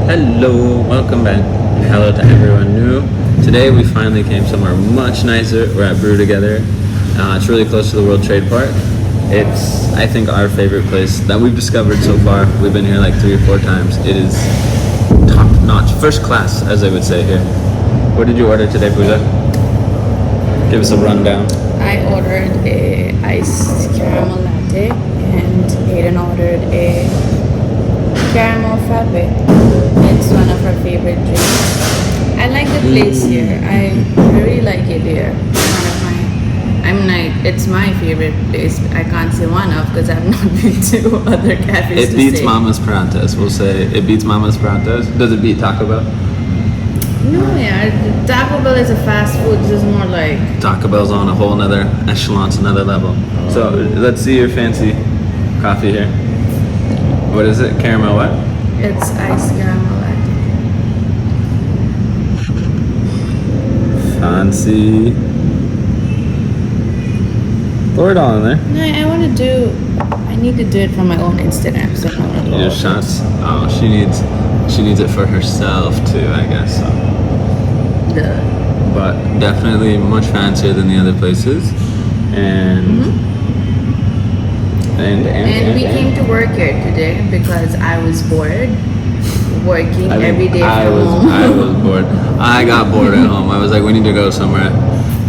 Hello, welcome back. Hello to everyone new. Today we finally came somewhere much nicer. We're at Brew Together. It's really close to the World Trade Park. It's, I think, our favorite place that we've discovered so far. We've been here like 3 or 4 times. It is top notch, first class, as they would say here. What did you order today, Pooja? Give us a rundown. I ordered a iced caramel latte and Aiden ordered a caramel frappe. It's one of our favorite drinks. I like the place here. I really like it here. It's my favorite place. I can't say one of because I've not been to other cafes. It beats Mama's Prantas. We'll say it beats Mama's Prantas. Does it beat Taco Bell? No, yeah. Taco Bell is a fast food. This is more like Taco Bell's on a whole nother echelon, another level. So let's see your fancy coffee here. What is it? Caramel what? it's iced caramel latte. Fancy. Pour it all in there. No, I need to do it for my own Instagram. So I want to Your shots. Oh, she needs it for herself too, I guess. So. Duh. But definitely much fancier than the other places, and we came to work here today because I was bored working every day from home. I was bored. I got bored at home. I was like, we need to go somewhere.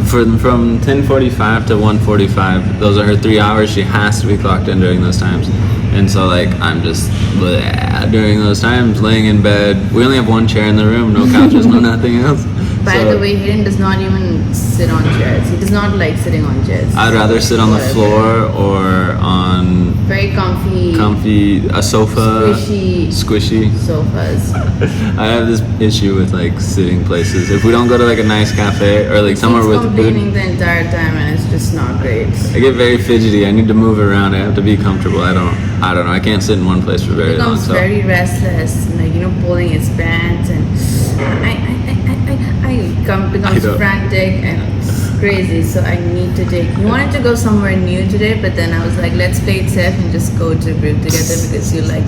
From 10:45 to 1:45, those are her 3 hours. She has to be clocked in during those times. And so like I'm just during those times laying in bed. We only have one chair in the room, no couches, no nothing else. By the way, Hayden does not even sit on chairs. He does not like sitting on chairs. I'd rather sit on the floor or on very comfy a sofa, squishy sofas. I have this issue with like sitting places. If we don't go to like a nice cafe or like somewhere with complaining the entire time and it's just not great. I get very fidgety. I need to move around. I have to be comfortable. I don't know. I can't sit in one place for very long. So very restless, like pulling his pants, and becomes frantic and it's crazy. So I need to take. He wanted to go somewhere new today, but then I was like, let's play it safe and just go to Brew Together because you like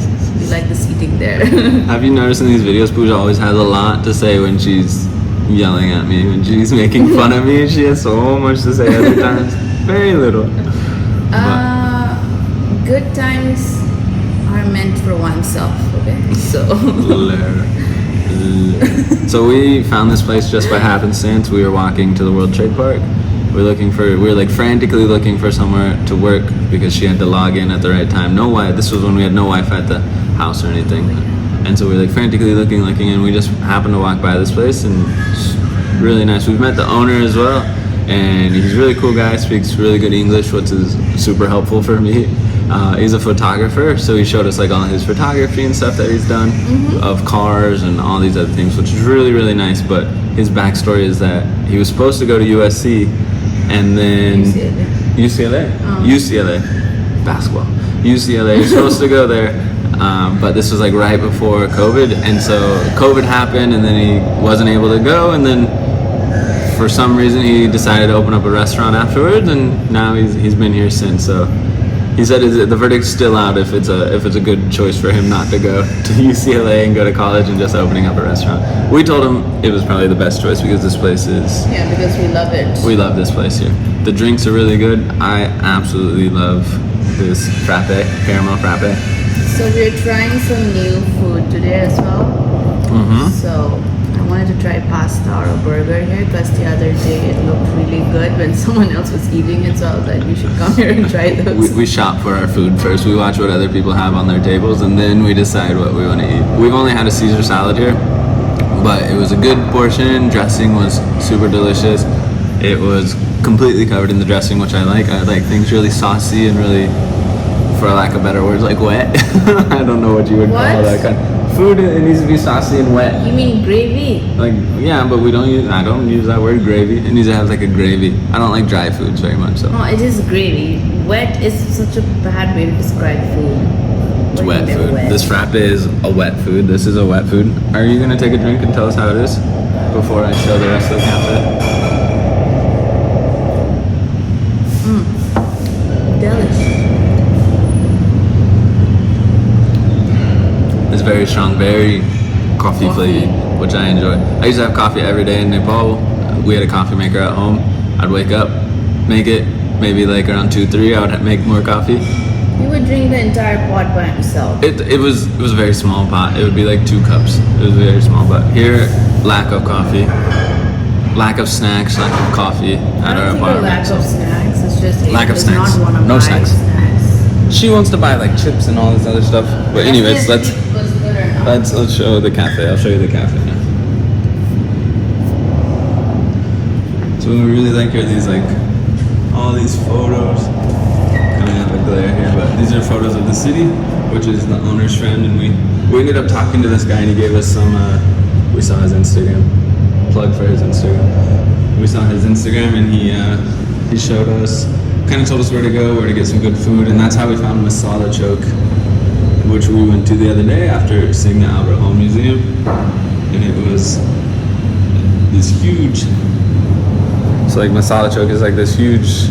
the seating there. Have you noticed in these videos, Pooja always has a lot to say when she's yelling at me, when she's making fun of me? She has so much to say other times. Very little. Good times are meant for oneself, okay? So we found this place just by happenstance. We were walking to the World Trade Park. We were like frantically looking for somewhere to work because she had to log in at the right time. This was when we had no Wi-Fi at the house or anything. And so we were like frantically looking, and we just happened to walk by this place, and it's really nice. We've met the owner as well, and he's a really cool guy, speaks really good English, which is super helpful for me. He's a photographer, so he showed us like all his photography and stuff that he's done of cars and all these other things, which is really, really nice. But his backstory is that he was supposed to go to USC and then UCLA basketball. UCLA, he's supposed to go there, but this was like right before COVID, and so COVID happened, and then he wasn't able to go, and then for some reason he decided to open up a restaurant afterwards, and now he's been here since. So he said the verdict's still out if it's a good choice for him not to go to UCLA and go to college and just opening up a restaurant. We told him it was probably the best choice because this place is... Yeah, because we love it. We love this place here. The drinks are really good. I absolutely love this caramel frappe. So we're trying some new food today as well. So I wanted to try pasta or a burger here because the other day it looked really good when someone else was eating it. So I was like, we should come here and try those. We shop for our food first. We watch what other people have on their tables, and then we decide what we want to eat. We've only had a Caesar salad here, but it was a good portion. Dressing was super delicious. It was completely covered in the dressing, which I like. I like things really saucy and really, for lack of better words, like wet. I don't know what you would call that kind of food. It needs to be saucy and wet. You mean gravy? Like, yeah, but I don't use that word gravy. It needs to have like a gravy. I don't like dry foods very much. So. No, it is gravy. Wet is such a bad way to describe food. It's wet food. This frappe is a wet food. This is a wet food. Are you gonna take a drink and tell us how it is before I show the rest of the cafe? Delicious. It's very strong, very coffee flavor, which I enjoy. I used to have coffee every day in Nepal. We had a coffee maker at home. I'd wake up, make it, maybe like around 2-3, I would make more coffee. You would drink the entire pot by himself. It was a very small pot. It would be like 2 cups. It was very small. But here, lack of coffee, lack of snacks, lack of coffee at our apartment. Lack of snacks. It's just lack of snacks. Not No snacks. She wants to buy like chips and all this other stuff. But anyways, let's show the cafe. I'll show you the cafe now. So what we really like here, these like all these photos. Coming out of glare here, but these are photos of the city, which is the owner's friend, and we ended up talking to this guy, and he gave us some. We saw his Instagram. Plug for his Instagram. We saw his Instagram, and he showed us, kind of told us where to go, where to get some good food, and that's how we found Masala Chowk, which we went to the other day after seeing the Albert Hall Museum, and it was this huge. So like Masala Chowk is like this huge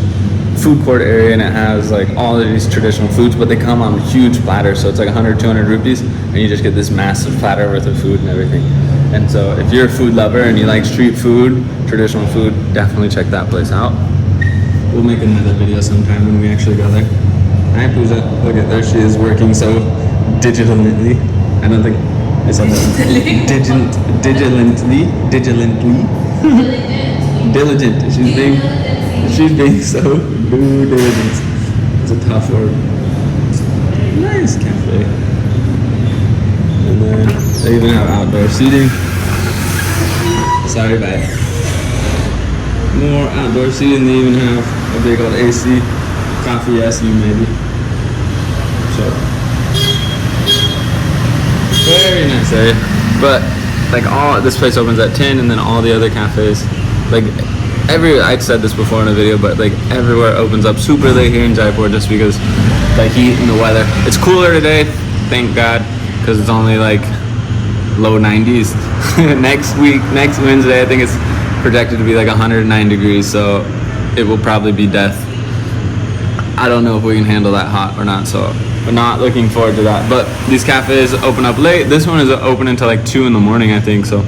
food court area, and it has like all of these traditional foods, but they come on huge platters, so it's like 100-200 rupees, and you just get this massive platter worth of food and everything. And so if you're a food lover and you like street food, traditional food, definitely check that place out. We'll make another video sometime when we actually go there. Hi Pooja, look at there she is working so digitally. I don't think I said that. Digitally. Diligent. She's being so diligent. It's a tough word. Nice cafe. And then they even have outdoor seating. Sorry, bye. More outdoor seating. They even have a big old AC. Coffee SU maybe. So very nice area. But like this place opens at 10, and then all the other cafes, like I'd said this before in a video, but like everywhere opens up super late here in Jaipur just because the heat and the weather. It's cooler today, thank God, because it's only like low 90s. Next Wednesday, I think it's projected to be like 109 degrees, so it will probably be death. I don't know if we can handle that hot or not, so we're not looking forward to that. But these cafes open up late. This one is open until like 2 in the morning, I think, so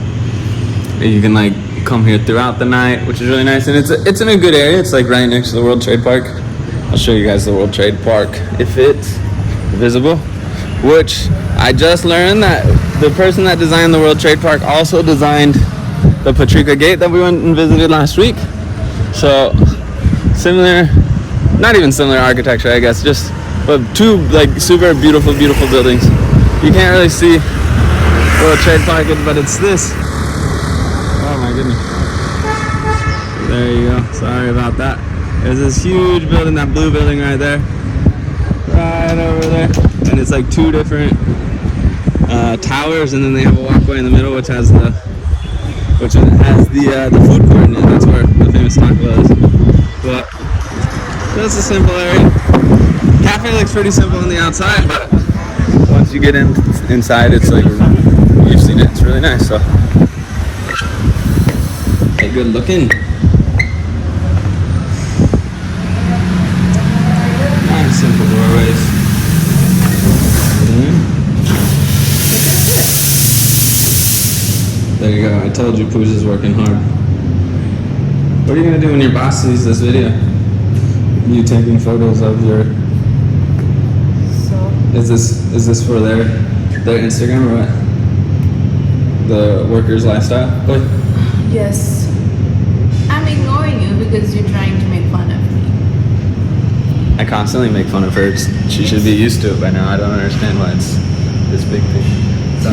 you can like come here throughout the night, which is really nice, and it's in a good area. It's like right next to the World Trade Park. I'll show you guys the World Trade Park if it's visible, which I just learned that the person that designed the World Trade Park also designed the Patrika Gate that we went and visited last week. So similar, not even similar architecture, I guess, but 2 like super beautiful buildings. You can't really see World Trade Park, but it's this. Oh my goodness. There you go. Sorry about that. There's this huge building, that blue building right there. Right over there. And it's like 2 different towers, and then they have a walkway in the middle which has the food court in it. That's where the famous taco is. But that's a simple area. Cafe looks pretty simple on the outside, but once you get inside, it's like, you've seen it, it's really nice. So good looking. Nice simple doorways. There you go. I told you Pooja's working hard. What are you gonna do when your boss sees this video? You taking photos of your. So. Is this for their Instagram or what? The workers' lifestyle? What? Yes. I'm ignoring you because you're trying to make fun of me. I constantly make fun of her. She should be used to it by now. I don't understand why it's this big thing. So,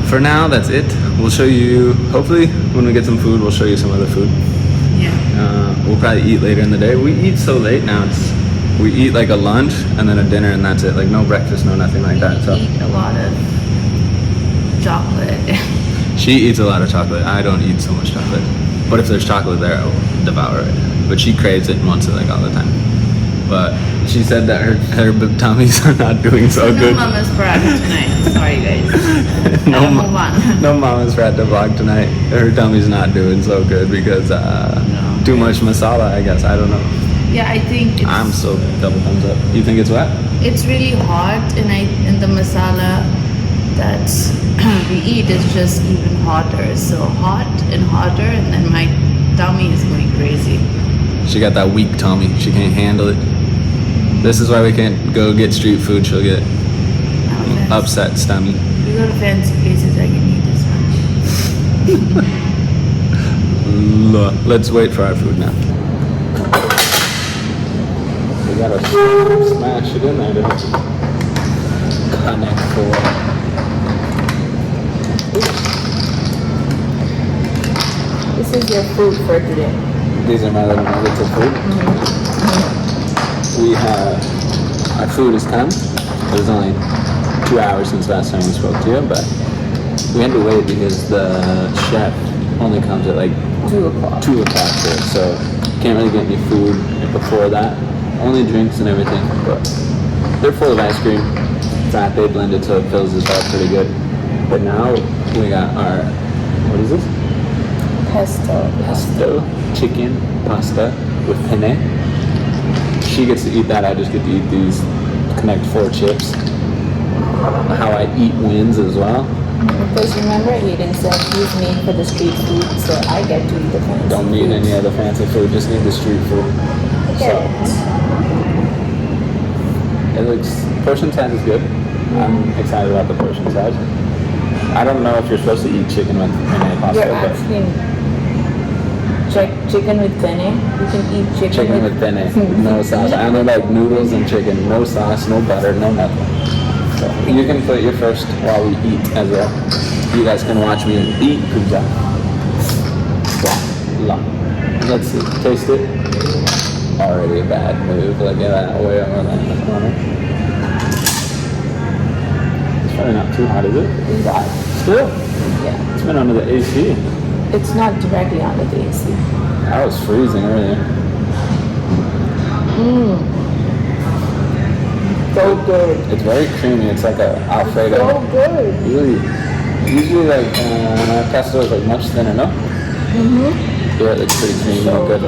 for now, that's it. We'll show you, hopefully, when we get some food, we'll show you some other food. Yeah. We'll probably eat later in the day. We eat so late now. We eat like a lunch and then a dinner, and that's it. Like no breakfast, no nothing like that. So. Eat a lot of chocolate. She eats a lot of chocolate. I don't eat so much chocolate. But if there's chocolate there, I will devour it. But she craves it and wants it like all the time. But she said that her tummies are not doing so good. No mama's paratha tonight. Sorry guys. No mama's paratha vlog tonight. Her tummy's not doing so good because too much masala, I guess. I don't know. Yeah, I think I'm so double thumbs up. You think it's what? It's really hot, and the masala that's eat, it's just even hotter. So hot and hotter, and then my tummy is going crazy. She got that weak tummy. She can't handle it. This is why we can't go get street food. She'll get upset stomach. We go to fancy places, I can eat this much. Let's wait for our food now. We gotta smash it in there to connect for. This is your food for today. These are my little nuggets of food. We have, our food is come. It was only 2 hours since last time we spoke to you, but we had to wait because the chef only comes at like 2 o'clock. 2 o'clock here, so can't really get any food before that. Only drinks and everything, but they're full of ice cream. Frappe blended so it fills this up pretty good. But now we got our, what is this? Pesto chicken pasta with penne. She gets to eat that, I just get to eat these Connect 4 chips. How I eat wins as well. Because remember, Aiden said he's made for the street food, so I get to eat the fancy food. Don't need any other fancy food, just need the street food. So, it looks, portion size is good. I'm excited about the portion size. I don't know if you're supposed to eat chicken with penne pasta. You're asking chicken with penne? You can eat Chicken with penne, no sauce. I only like noodles and chicken, no sauce, no butter, no nothing. So you can put your first while we eat as well. You guys can watch me eat Pooja. Let's see, taste it. Already a bad move, look at that, way over there in the corner. It's probably not too hot, is it? It's hot. Still? Yeah. It's been under the AC. It's not directly under the AC. I was freezing earlier. So good. It's very creamy, it's like a Alfredo. So good. Usually like pesto is like much thinner, no? Yeah, it's pretty creamy So and good.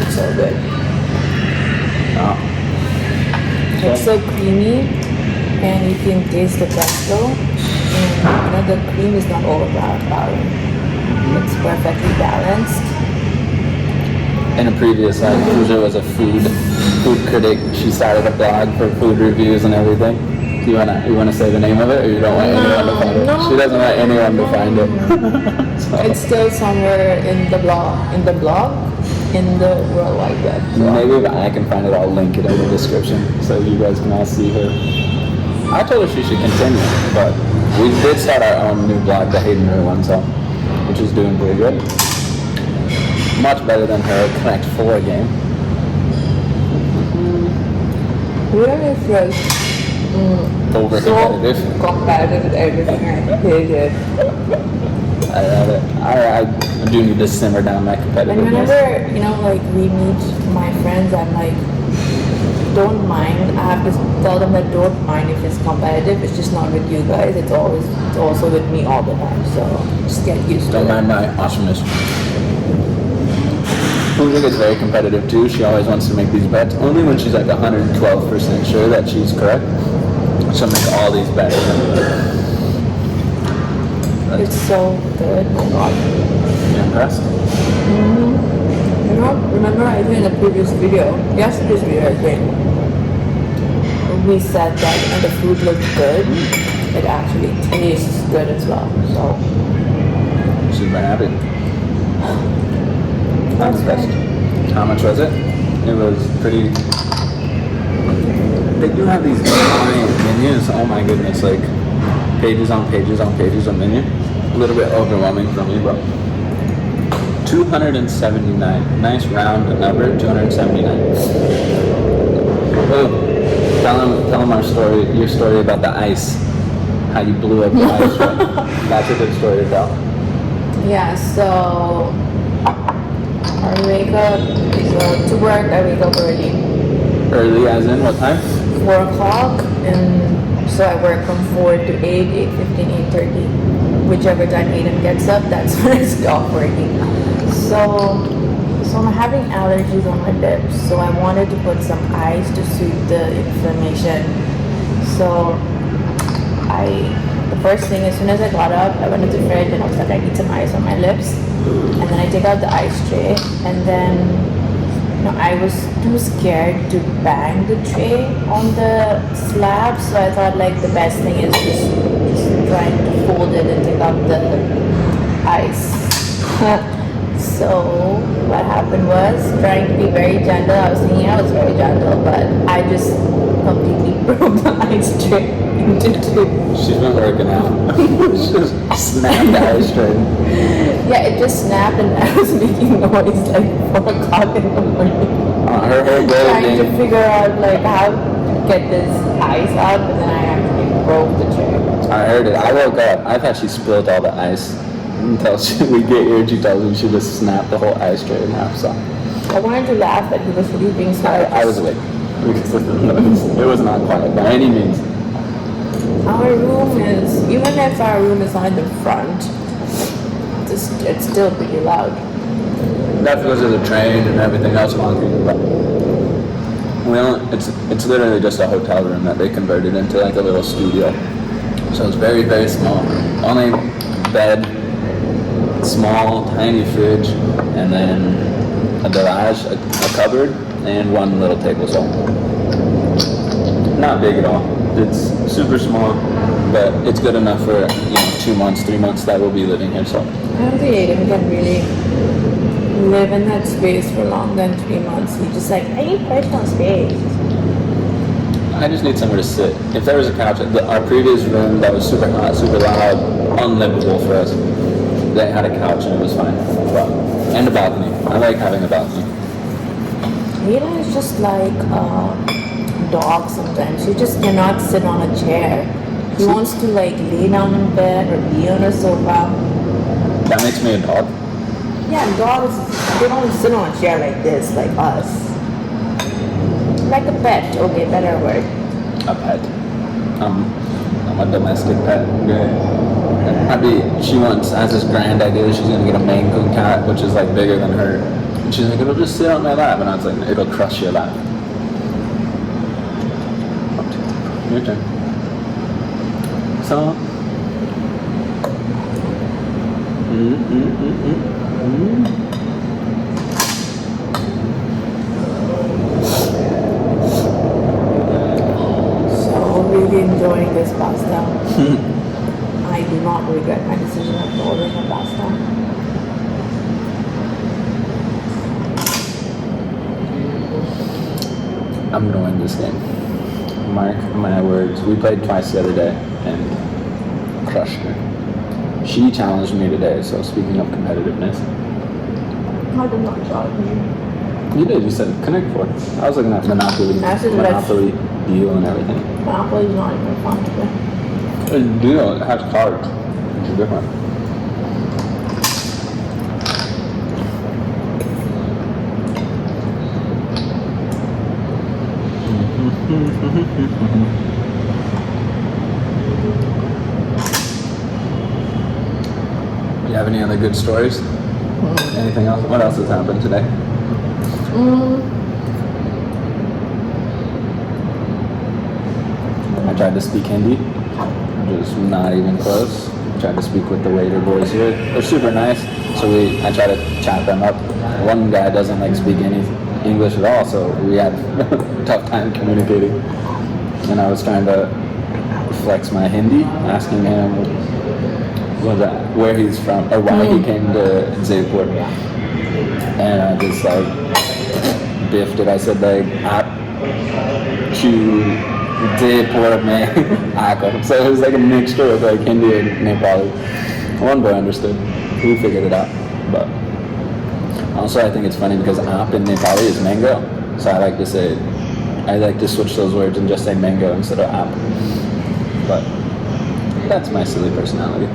It's so good. Oh. It's so creamy, and you can taste the pesto. And the cream is not overpowering. It's perfectly balanced. In a previous life, Pooja was a food critic. She started a blog for food reviews and everything. Do you wanna say the name of it, or you don't want anyone to find it? She doesn't want anyone to find it. So, It's still somewhere in the blog, in the World Wide Web. So. maybe if I can find it, I'll link it in the description so you guys can all see her. I told her she should continue, but we did start our own new blog, the Hayden Rue one, so which is doing pretty good. Much better than her Connect 4 game. Really fresh. Over competitive. So competitive with everything. I hate it. I love it. I do need to simmer down my And competitiveness. whenever, like, we meet my friends, I'm like, don't mind. I have to tell them that don't mind if it's competitive. It's just not with you guys. It's also with me all the time. So just get used to Don't it. mind my awesomeness. Pooja gets very competitive too. She always wants to make these bets. Only when she's like 112% sure that she's correct, she'll make all these bets. It's so good. My God. You impressed? Remember I think in the previous video, yesterday's video I think, we said that when the food looks good, it actually tastes good as well. So She's very happy. I'm impressed. How much was it? It was pretty. They do have these giant menus. Oh my goodness, like pages on pages on pages of menu. A little bit overwhelming for me, but 279. Nice round number, 279. Oh, tell them our story. Your story about the ice. How you blew up the ice. That's a good story to tell. yeah, so I wake up, so to work I wake up early. Early as in what time? 4 o'clock, and so I work from 4 to 8, 8:15, 8:30. Whichever time Aiden gets up, that's when I stop working. So I'm having allergies on my lips, so I wanted to put some ice to soothe the inflammation. So the first thing, as soon as I got up, I went to the fridge and I was like, I need some ice on my lips. And then I take out the ice tray, and then I was too scared to bang the tray on the slab, so I thought like the best thing is just trying to fold it and take out the ice. So what happened was, trying to be very gentle, I was thinking I was very gentle, but I just completely broke the ice tray into two. She's been working out. She just snapped the ice tray. Yeah, it just snapped and I was making noise like 4 o'clock in the morning. Her whole goal Trying to figure out like how to get this ice out, but then I actually broke the tray. I heard it. I woke up. I thought she spilled all the ice. Until we get here, she tells me she just snapped the whole ice tray in half. So I wanted to laugh, but he was sleeping, so I was awake because of the noise. It was not quiet by any means. Our room is, even if our room is not in the front, it's still pretty loud. That's because of the train and everything else honking. But it's literally just a hotel room that they converted into like a little studio. So it's very, very small. Only bed, small, tiny fridge, and then a garage, a cupboard, and one little table. So not big at all. It's super small, but it's good enough for 2 months, 3 months that we'll be living here. So I don't think Aiden can really live in that space for longer than 3 months. He's just like, I need personal space. I just need somewhere to sit. If there was a couch, our previous room that was super hot, super loud, unlivable for us. They had a couch and it was fine. And a balcony. I like having a balcony. Aiden is just like a dog sometimes. He just cannot sit on a chair. He wants to like lay down in bed or be on a sofa. That makes me a dog. Yeah, dogs, they don't sit on a chair like this, like us. Like a pet. Okay, better word. A pet. I'm a domestic pet. She wants, has this grand idea that she's gonna get a Maine Coon cat, which is like bigger than her. And she's like, it'll just sit on my lap. And I was like, it'll crush your lap. Your turn. So. So, really enjoying this pasta. I do not regret my decision of ordering a pasta. I'm gonna win this game. Mark my words. We played twice the other day and crushed her. She challenged me today, so speaking of competitiveness. I did not challenge you. You did, you said Connect Four. I was looking at Monopoly deal and everything. Monopoly is not even fun to play. A deal, it has cards. It's different. Do you have any other good stories? Anything else? What else has happened today? I tried to speak Hindi. Just not even close. Tried to speak with the waiter boys here. They're super nice, so I try to chat them up. One guy doesn't like speak any English at all, so we had a tough time communicating. And I was trying to flex my Hindi, asking him where he's from or why he came to Jaipur. And I just like biffed it. I said like to Jaipur mein aako. So it was like a mixture of like Hindi and Nepali. One boy understood. He figured it out. But also I think it's funny because aap in Nepali is mango. So I like to switch those words and just say mango instead of aap. But that's my silly personality.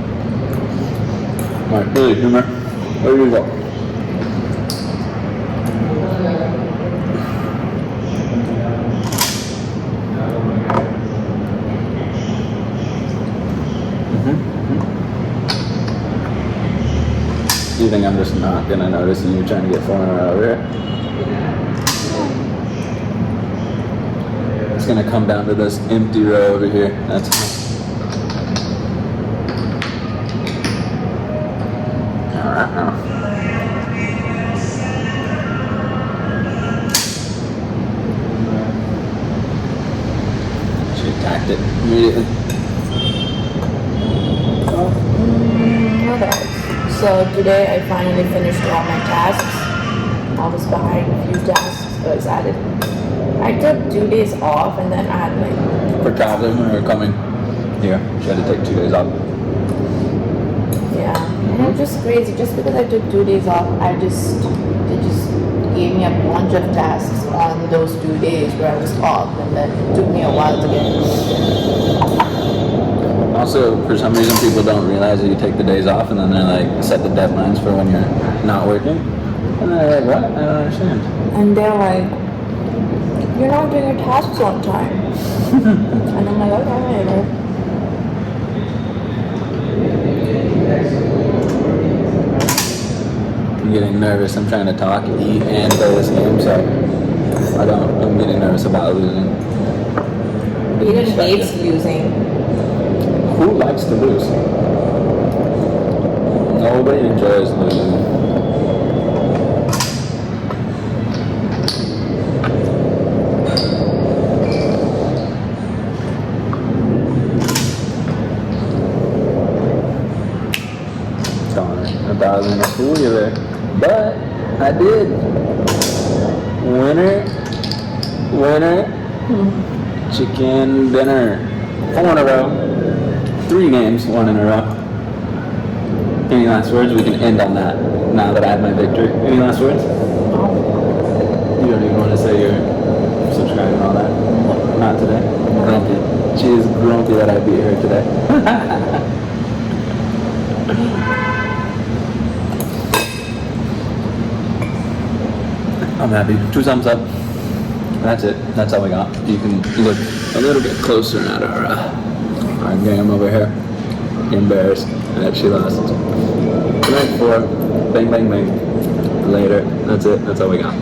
My silly humor. Where do you go? Do you think I'm just not gonna notice you trying to get 4 over here? It's gonna come down to this empty row over here. That's So today I finally finished all my tasks. I was behind a few tasks because I took 2 days off and then I had like For traveling when we were coming here, she had to take 2 days off. yeah. And it's just crazy. Just because I took 2 days off, they just gave me a bunch of tasks on those 2 days where I was off, and then it took me a while to get. Also, for some reason, people don't realize that you take the days off and then they like set the deadlines for when you're not working. And they're like, what? I don't understand. And they're like, "You're not doing your tasks on time." And I'm like, "Okay, whatever." I'm getting nervous. I'm trying to talk, eat, and play this game, so I'm getting nervous about losing. Aiden hates losing. Who likes to lose? Nobody enjoys losing. Darn, I thought I was gonna fool you there. But I did. Winner. Chicken dinner. 4 in a row. 3 games, 1 in a row. Any last words? We can end on that now that I have my victory. Any last words? You don't even want to say you're subscribing and all that? Not today? Grumpy. She is grumpy that I beat her today. I'm happy. 2 thumbs up. That's it. That's all we got. You can look a little bit closer at our game over here. Embarrassed that she lost. Tonight 4. Bang, bang, bang. Later. That's it. That's all we got.